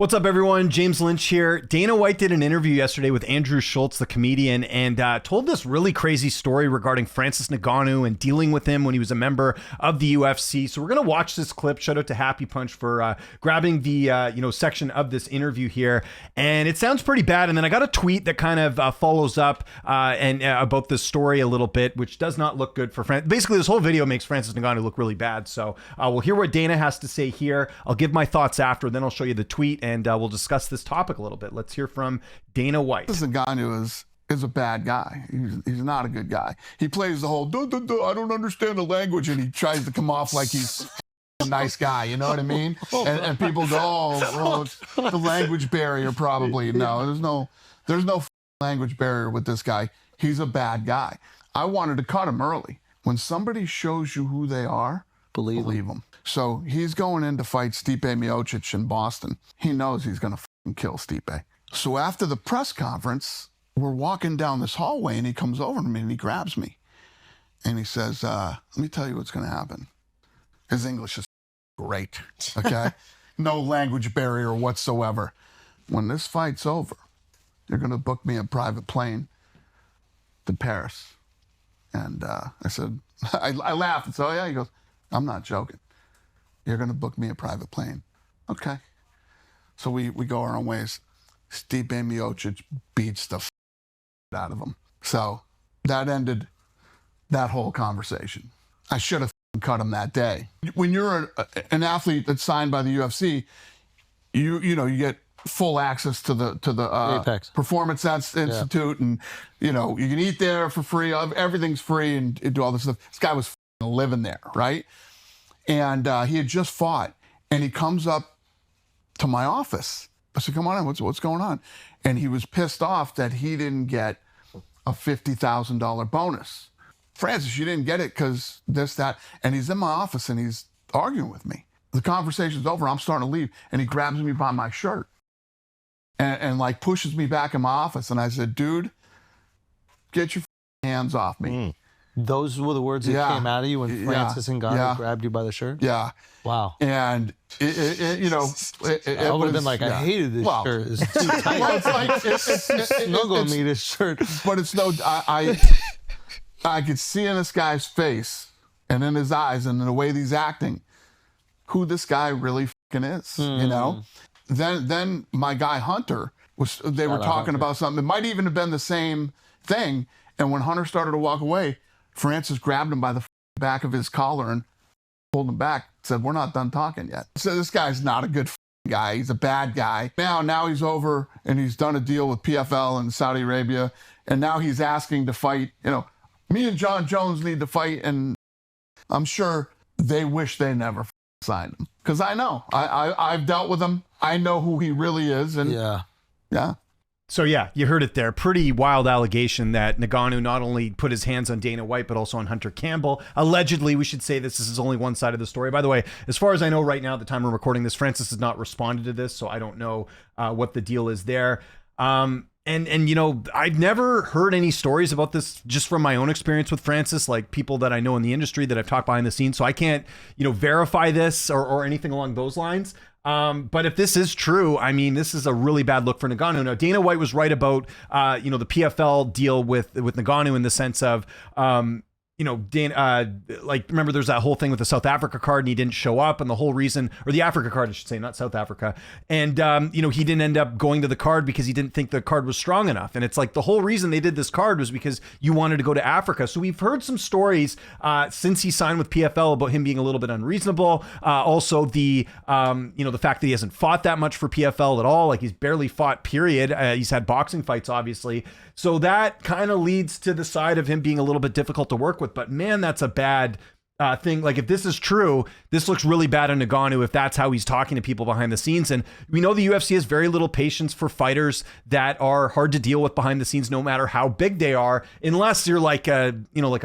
What's up, everyone? James Lynch here. Dana White did an interview yesterday with Andrew Schultz, the comedian, and told this really crazy story regarding Francis Ngannou and dealing with him when he was a member of the UFC. So we're going to watch this clip. Shout out to Happy Punch for grabbing the section of this interview here. And it sounds pretty bad. And then I got a tweet that kind of follows up about this story a little bit, which does not look good for Francis. Basically, this whole video makes Francis Ngannou look really bad. So we'll hear what Dana has to say here. I'll give my thoughts after, then I'll show you the tweet, and we'll discuss this topic a little bit. Let's hear from Dana White. Ngannou is a bad guy. He's not a good guy. He plays the whole, I don't understand the language, and he tries to come off like he's a nice guy, you know what I mean? And people go, oh, it's the language barrier probably. No, there's no language barrier with this guy. He's a bad guy. I wanted to cut him early. When somebody shows you who they are, believe them. So he's going in to fight Stipe Miocic in Boston. He knows he's going to kill Stipe. So after the press conference, we're walking down this hallway, and he comes over to me and he grabs me. And he says, let me tell you what's going to happen. His English is great, okay? No language barrier whatsoever. When this fight's over, you're going to book me a private plane to Paris. And I said, I laughed and said, oh yeah? He goes, I'm not joking. You're going to book me a private plane. Okay. So we go our own ways. Stipe Miocic beats the out of him. So that ended that whole conversation. I should have cut him that day. When you're an athlete that's signed by the UFC, you get full access to the Performance Institute, and you can eat there for free. Everything's free, and do all this stuff. This guy was living there, right? And he had just fought, and he comes up to my office. I said, come on in, what's going on? And he was pissed off that he didn't get a $50,000 bonus. Francis, you didn't get it because this, that. And he's in my office, and he's arguing with me. The conversation's over, I'm starting to leave, and he grabs me by my shirt and like pushes me back in my office. And I said, dude, get your hands off me. Those were the words that came out of you when Francis Ngannou grabbed you by the shirt? Yeah. Wow. And, I would have been like, I hated this shirt. It's too tight. Well, it's like, snuggle me, this shirt. But it's no, I could see in this guy's face and in his eyes and in the way that he's acting who this guy really fucking is, you know? Then my guy Hunter, they were talking about something. It might even have been the same thing. And when Hunter started to walk away, Francis grabbed him by the back of his collar and pulled him back, said, we're not done talking yet. So this guy's not a good guy. He's a bad guy. Now he's over, and he's done a deal with PFL in Saudi Arabia, and now he's asking to fight. Me and John Jones need to fight, and I'm sure they wish they never signed him. Because I know. I've dealt with him. I know who he really is. And yeah. So yeah, you heard it there. Pretty wild allegation that Ngannou not only put his hands on Dana White, but also on Hunter Campbell. Allegedly, we should say this is only one side of the story. By the way, as far as I know right now, at the time we're recording this, Francis has not responded to this, so I don't know what the deal is there. And I've never heard any stories about this just from my own experience with Francis, like people that I know in the industry that I've talked behind the scenes. So I can't, verify this or anything along those lines. But if this is true, I mean, this is a really bad look for Ngannou. Now, Dana White was right about, the PFL deal with Ngannou in the sense of, remember there's that whole thing with the South Africa card and he didn't show up, and the whole reason, or the Africa card, I should say, not South Africa. And, he didn't end up going to the card because he didn't think the card was strong enough. And it's like the whole reason they did this card was because you wanted to go to Africa. So we've heard some stories since he signed with PFL about him being a little bit unreasonable. Also the fact that he hasn't fought that much for PFL at all. Like he's barely fought, period. He's had boxing fights, obviously. So that kind of leads to the side of him being a little bit difficult to work with. But man, that's a bad thing. Like if this is true, this looks really bad on Ngannou if that's how he's talking to people behind the scenes. And we know the UFC has very little patience for fighters that are hard to deal with behind the scenes, no matter how big they are, unless you're like a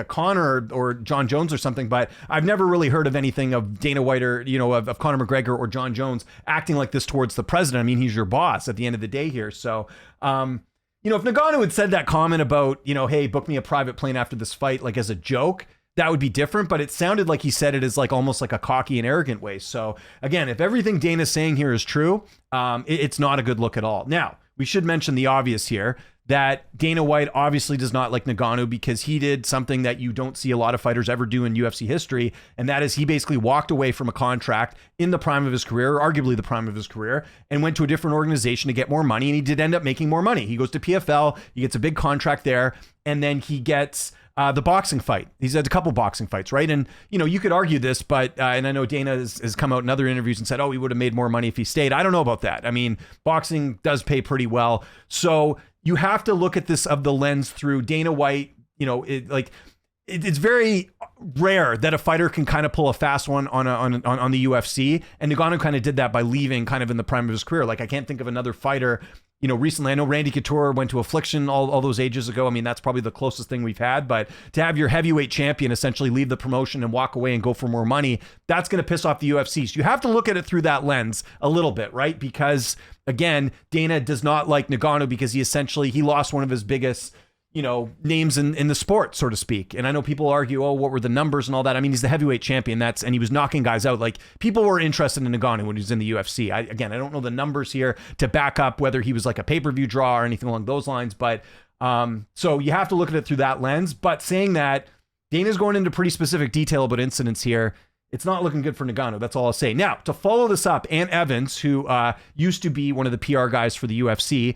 Conor or John Jones or something. But I've never really heard of anything of Dana White or, of Conor McGregor or John Jones acting like this towards the president. I mean, he's your boss at the end of the day here. So, if Ngannou had said that comment about, hey, book me a private plane after this fight, like as a joke, that would be different, but it sounded like he said it as like almost like a cocky and arrogant way. So again, if everything Dana's saying here is true, it's not a good look at all. Now, we should mention the obvious here, that Dana White obviously does not like Ngannou because he did something that you don't see a lot of fighters ever do in UFC history, and that is he basically walked away from a contract in the prime of his career, or arguably the prime of his career, and went to a different organization to get more money, and he did end up making more money. He goes to PFL, he gets a big contract there, and then he gets the boxing fight. He's had a couple boxing fights, right? And, you know, you could argue this, but, and I know Dana has come out in other interviews and said, oh, he would have made more money if he stayed. I don't know about that. I mean, boxing does pay pretty well. So you have to look at this of the lens through Dana White. You know, it's very rare that a fighter can kind of pull a fast one on the UFC. And Ngannou kind of did that by leaving kind of in the prime of his career. Like, I can't think of another fighter, you know, recently. I know Randy Couture went to Affliction all those ages ago. I mean, that's probably the closest thing we've had. But to have your heavyweight champion essentially leave the promotion and walk away and go for more money, that's going to piss off the UFC. So you have to look at it through that lens a little bit, right? Because again, Dana does not like Ngannou because he lost one of his biggest, you know, names in the sport, so to speak. And I know people argue, oh, what were the numbers and all that? I mean, he's the heavyweight champion. And he was knocking guys out. Like, people were interested in Ngannou when he was in the UFC. I don't know the numbers here to back up whether he was like a pay-per-view draw or anything along those lines. But so you have to look at it through that lens. But saying that, Dana's going into pretty specific detail about incidents here. It's not looking good for Ngannou. That's all I'll say. Now, to follow this up, Ant Evans, who used to be one of the PR guys for the UFC,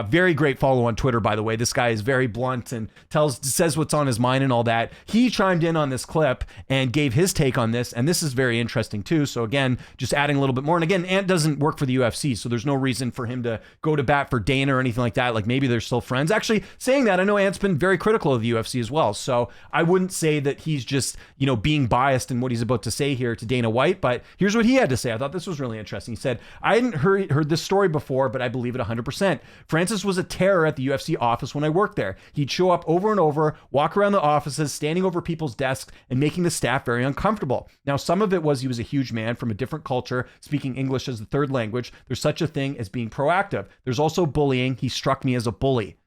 very great follow on Twitter, by the way. This guy is very blunt and says what's on his mind and all that. He chimed in on this clip and gave his take on this, and this is very interesting too. So again, just adding a little bit more. And again, Ant doesn't work for the UFC, so there's no reason for him to go to bat for Dana or anything like that. Like, maybe they're still friends. Actually, saying that, I know Ant's been very critical of the UFC as well. So I wouldn't say that he's just, you know, being biased in what he's about to say here to Dana White, but here's what he had to say. I thought this was really interesting. He said, I hadn't heard this story before, but I believe it 100%. Francis was a terror at the UFC office when I worked there. He'd show up over and over, walk around the offices, standing over people's desks and making the staff very uncomfortable. Now, some of it was he was a huge man from a different culture, speaking English as the third language. There's such a thing as being proactive. There's also bullying. He struck me as a bully.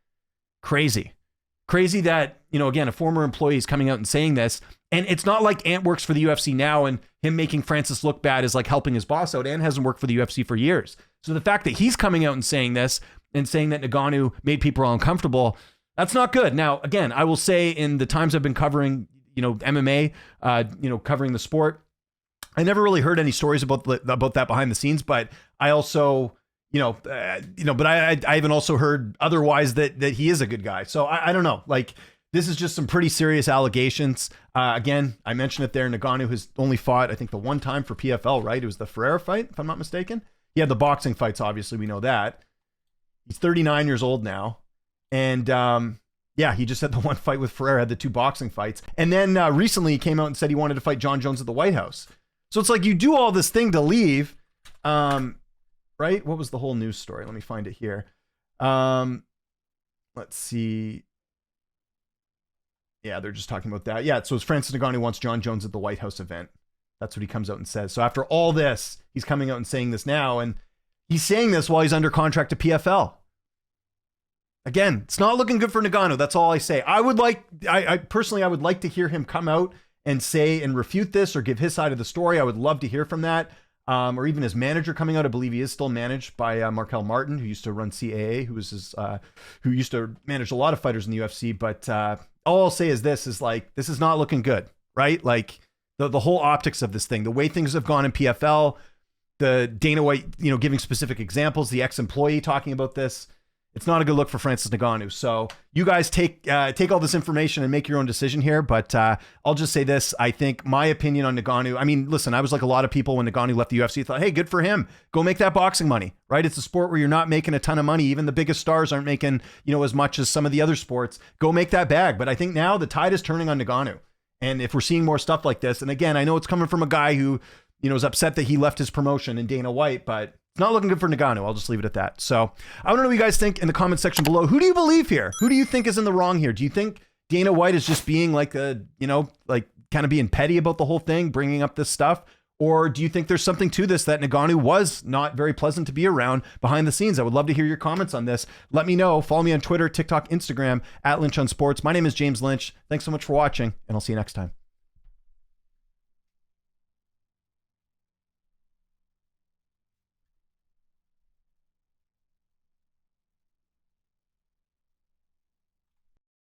Crazy that, you know, again, a former employee is coming out and saying this. And it's not like Ant works for the UFC now and him making Francis look bad is like helping his boss out. Ant hasn't worked for the UFC for years. So the fact that he's coming out and saying this and saying that Ngannou made people uncomfortable, that's not good. Now, again, I will say in the times I've been covering, you know, MMA, covering the sport, I never really heard any stories about that behind the scenes, but I also, but I even also heard otherwise that he is a good guy. So I don't know, like, this is just some pretty serious allegations. Again, I mentioned it there. Ngannou has only fought, I think, the one time for PFL, right? It was the Ferreira fight, if I'm not mistaken. He had the boxing fights, obviously, we know that. He's 39 years old now. And he just had the one fight with Ferreira, had the two boxing fights. And then recently he came out and said he wanted to fight John Jones at the White House. So it's like you do all this thing to leave, right? What was the whole news story? Let me find it here. Let's see. Yeah, they're just talking about that. Yeah, so it's Francis Ngannou wants John Jones at the White House event. That's what he comes out and says. So after all this, he's coming out and saying this now, and he's saying this while he's under contract to PFL. Again, it's not looking good for Ngannou. That's all I say. I personally would like to hear him come out and say and refute this or give his side of the story. I would love to hear from that. Or even his manager coming out. I believe he is still managed by Markel Martin, who used to run CAA, who used to manage a lot of fighters in the UFC. But all I'll say is this is not looking good, right? Like the whole optics of this thing, the way things have gone in PFL, the Dana White, giving specific examples, the ex-employee talking about this. It's not a good look for Francis Ngannou. So you guys take all this information and make your own decision here. But I'll just say this. I think my opinion on Ngannou, I mean, listen, I was like a lot of people when Ngannou left the UFC, thought, hey, good for him. Go make that boxing money, right? It's a sport where you're not making a ton of money. Even the biggest stars aren't making, as much as some of the other sports. Go make that bag. But I think now the tide is turning on Ngannou. And if we're seeing more stuff like this, and again, I know it's coming from a guy who, is upset that he left his promotion in Dana White, but it's not looking good for Ngannou. I'll just leave it at that. So I want to know what you guys think in the comment section below. Who do you believe here? Who do you think is in the wrong here? Do you think Dana White is just being like kind of being petty about the whole thing, bringing up this stuff? Or do you think there's something to this that Ngannou was not very pleasant to be around behind the scenes? I would love to hear your comments on this. Let me know. Follow me on Twitter, TikTok, Instagram, @Lynch on Sports. My name is James Lynch. Thanks so much for watching, and I'll see you next time.